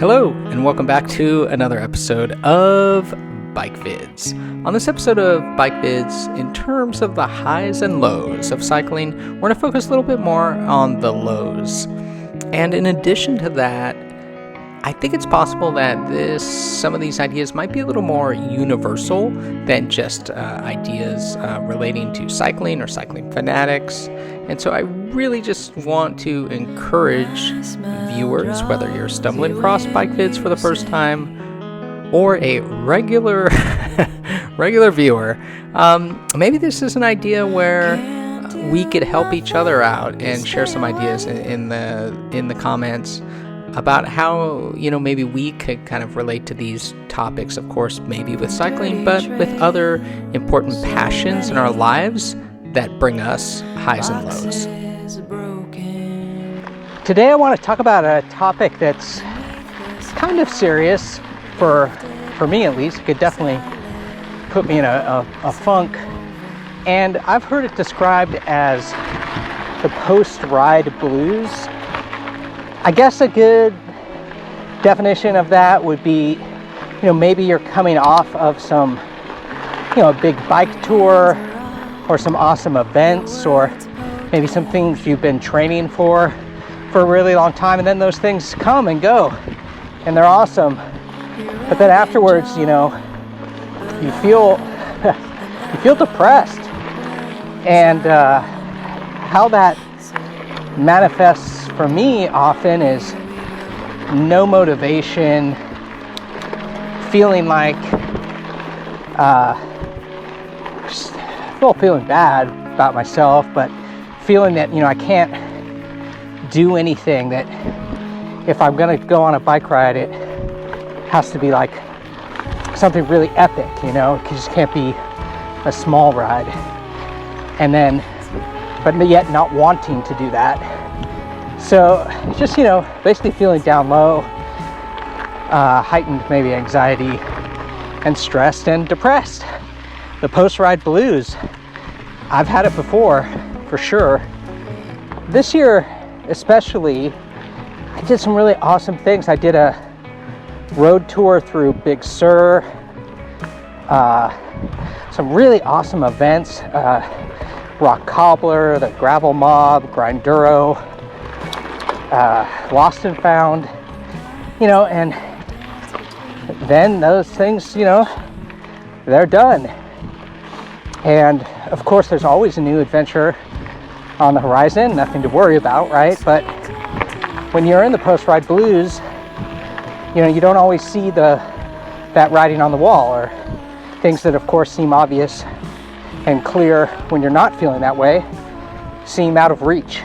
Hello, and welcome back to another episode of Bike Vids. On this episode of Bike Vids, in terms of the highs and lows of cycling, we're going to focus a little bit more on the lows. And in addition to that, I think it's possible that some of these ideas might be a little more universal than just ideas relating to cycling or cycling fanatics. And so I really just want to encourage viewers, whether you're stumbling across Bike Vids for the first time or a regular viewer, maybe this is an idea where we could help each other out and share some ideas in the comments about how, maybe we could kind of relate to these topics, of course, maybe with cycling, but with other important passions in our lives that bring us highs and lows. Today I want to talk about a topic that's kind of serious, for me at least. It could definitely put me in a funk. And I've heard it described as the post-ride blues. I guess a good definition of that would be, maybe you're coming off of some, a big bike tour or some awesome events, or maybe some things you've been training for a really long time, and then those things come and go and they're awesome, but then afterwards, you feel depressed. And how that manifests for me often is no motivation, feeling like feeling bad about myself, but feeling that I can't do anything, that if I'm gonna go on a bike ride, it has to be like something really epic, it just can't be a small ride. And then, but yet not wanting to do that. So just, basically feeling down low, heightened maybe anxiety and stressed and depressed. The post-ride blues. I've had it before, for sure. This year, especially, I did some really awesome things. I did a road tour through Big Sur, some really awesome events, Rock Cobbler, the Gravel Mob, Grinduro, Lost and Found, and then those things, they're done. And of course, there's always a new adventure on the horizon, nothing to worry about, right? But when you're in the post-ride blues, you don't always see that writing on the wall, or things that of course seem obvious and clear when you're not feeling that way seem out of reach.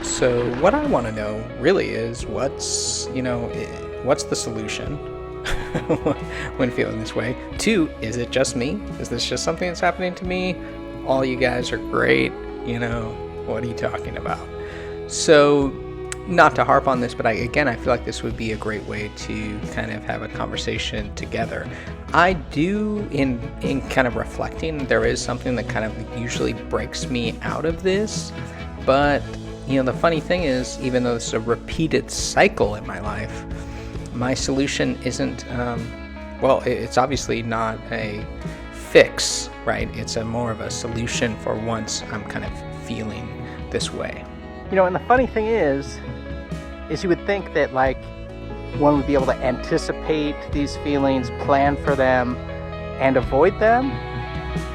So what I want to know really is what's the solution when feeling this way? 2, is it just me? Is this just something that's happening to me? All you guys are great, what are you talking about? So not to harp on this, but I feel like this would be a great way to kind of have a conversation together. I do, in kind of reflecting, there is something that kind of usually breaks me out of this, but the funny thing is, even though it's a repeated cycle in my life, my solution isn't, it's obviously not a fix, right? It's more of a solution for once I'm kind of feeling this way. And the funny thing is you would think that one would be able to anticipate these feelings, plan for them, and avoid them.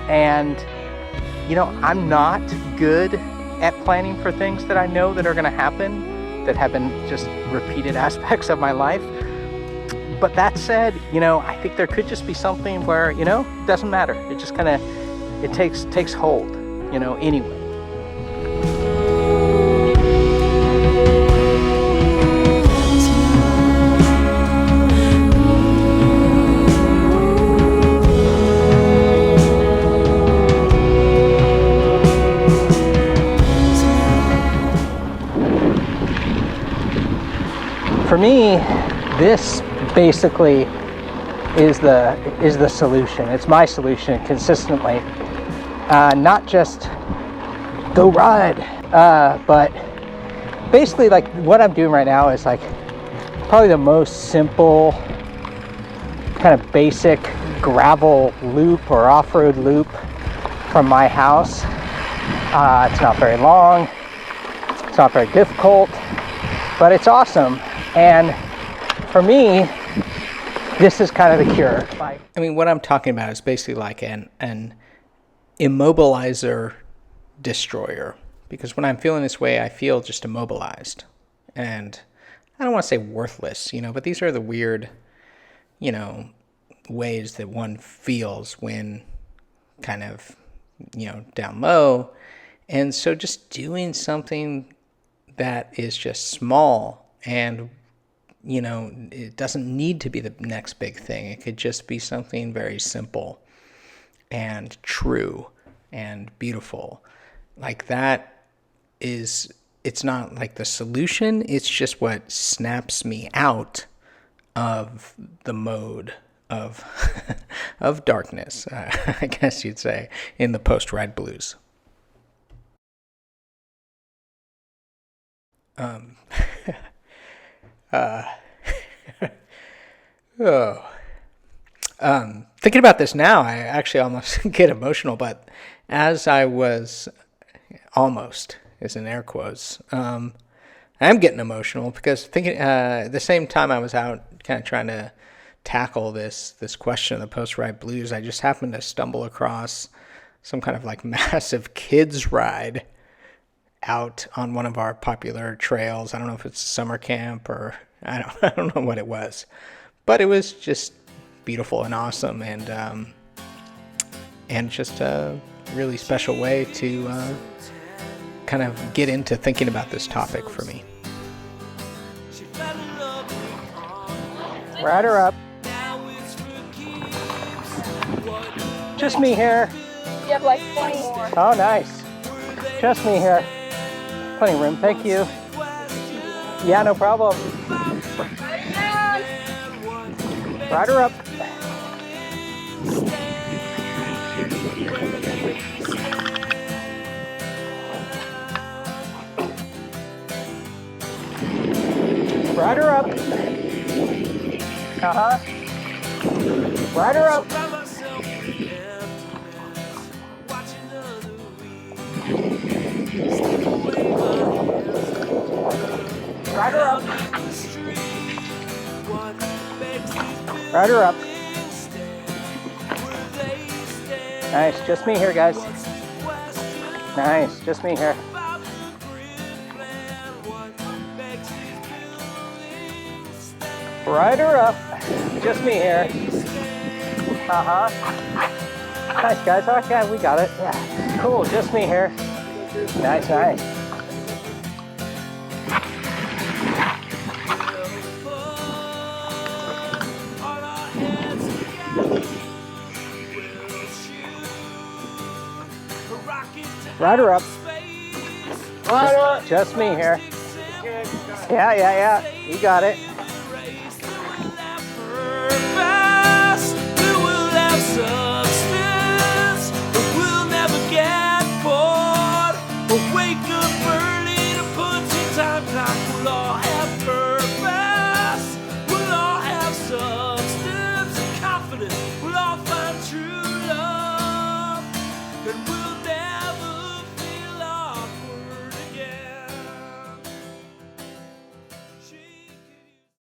And, I'm not good at planning for things that I know that are going to happen, that have been just repeated aspects of my life. But that said, I think there could just be something where, it doesn't matter. It just kind of, it takes hold. you know, anyway. For me, this basically is the solution. It's my solution consistently. Not just go ride, but basically like what I'm doing right now is like probably the most simple kind of basic gravel loop or off-road loop from my house. It's not very long, it's not very difficult, but it's awesome. And for me, this is kind of the cure. I mean, what I'm talking about is basically like an immobilizer destroyer. Because when I'm feeling this way, I feel just immobilized. And I don't want to say worthless, you know, but these are the weird, you know, ways that one feels when kind of, you know, down low. And so just doing something that is just small and, you know, it doesn't need to be the next big thing. It could just be something very simple and true and beautiful. Like that is, it's not like the solution. It's just what snaps me out of the mode of of darkness, I guess you'd say, in the post-ride blues. Thinking about this now, I actually almost get emotional, but as I was almost, is in air quotes, I am getting emotional because thinking, the same time I was out kind of trying to tackle this question of the post-ride blues, I just happened to stumble across some kind of like massive kids ride out on one of our popular trails. I don't know if it's summer camp or I don't know what it was, but it was just beautiful and awesome, and just a really special way to kind of get into thinking about this topic for me. Ride her up. Just me here. You have like 20 more. Oh, nice. Just me here. Plenty of room, thank you. Yeah, no problem. Ride her up. Ride her up. Uh-huh. Ride her up. Ride her up. Ride her up. Nice, just me here, guys. Nice, just me here. Ride her up. Just me here. Uh-huh. Nice, guys. Okay, we got it. Yeah. Cool, just me here. Nice, nice. Ride her up. Just me here. Yeah. You got it. We'll never get bored. We'll wake up.